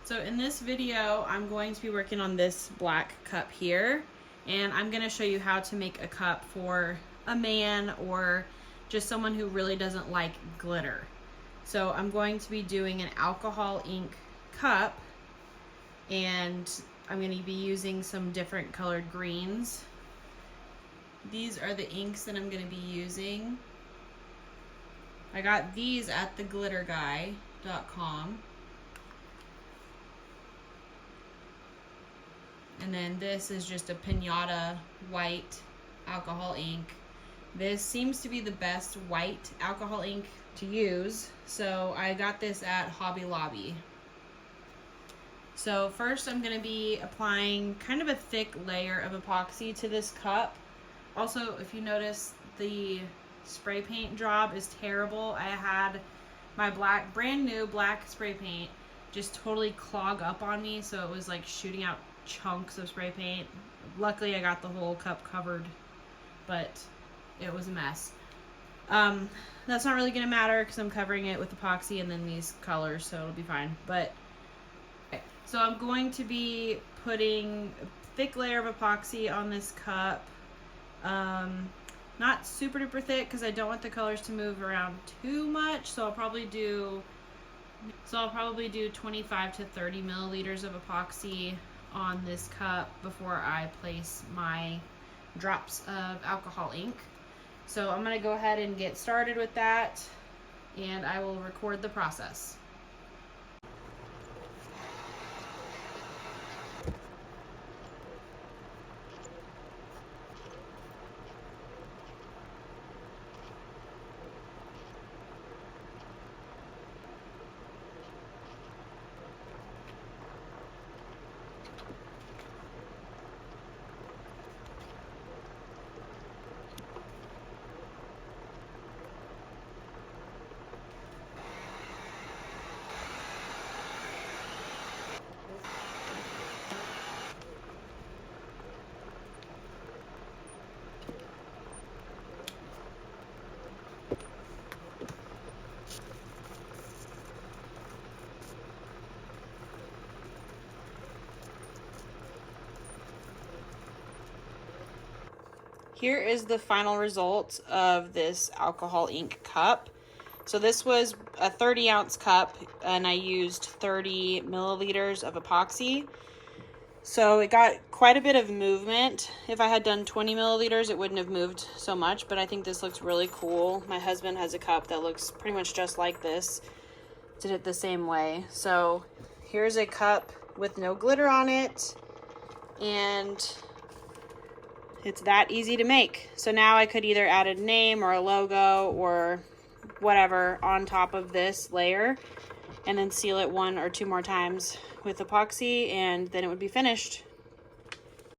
So in this video, I'm going to be working on this black cup here, and I'm going to show you how to make a cup for a man or just someone who really doesn't like glitter. So I'm going to be doing an alcohol ink cup, and I'm going to be using some different colored greens. These are the inks that I'm going to be using. I got these at theglitterguy.com. And then this is just a Pinata white alcohol ink. This seems to be the best white alcohol ink to use, so I got this at Hobby Lobby. So first I'm going to be applying kind of a thick layer of epoxy to this cup. Also, if you notice, the spray paint job is terrible. I had my brand new black spray paint just totally clog up on me, so it was like shooting out chunks of spray paint. Luckily I got the whole cup covered, but it was a mess. That's not really gonna matter because I'm covering it with epoxy and then these colors, so it'll be fine. But so I'm going to be putting a thick layer of epoxy on this cup. Not super duper thick because I don't want the colors to move around too much, so I'll probably do 25 to 30 milliliters of epoxy on this cup before I place my drops of alcohol ink. So I'm going to go ahead and get started with that, and I will record the process. Here is the final result of this alcohol ink cup. So this was a 30-ounce cup, and I used 30 milliliters of epoxy. So it got quite a bit of movement. If I had done 20 milliliters, it wouldn't have moved so much, but I think this looks really cool. My husband has a cup that looks pretty much just like this. Did it the same way. So here's a cup with no glitter on it, and it's that easy to make. So now I could either add a name or a logo or whatever on top of this layer and then seal it 1 or 2 more times with epoxy, and then it would be finished.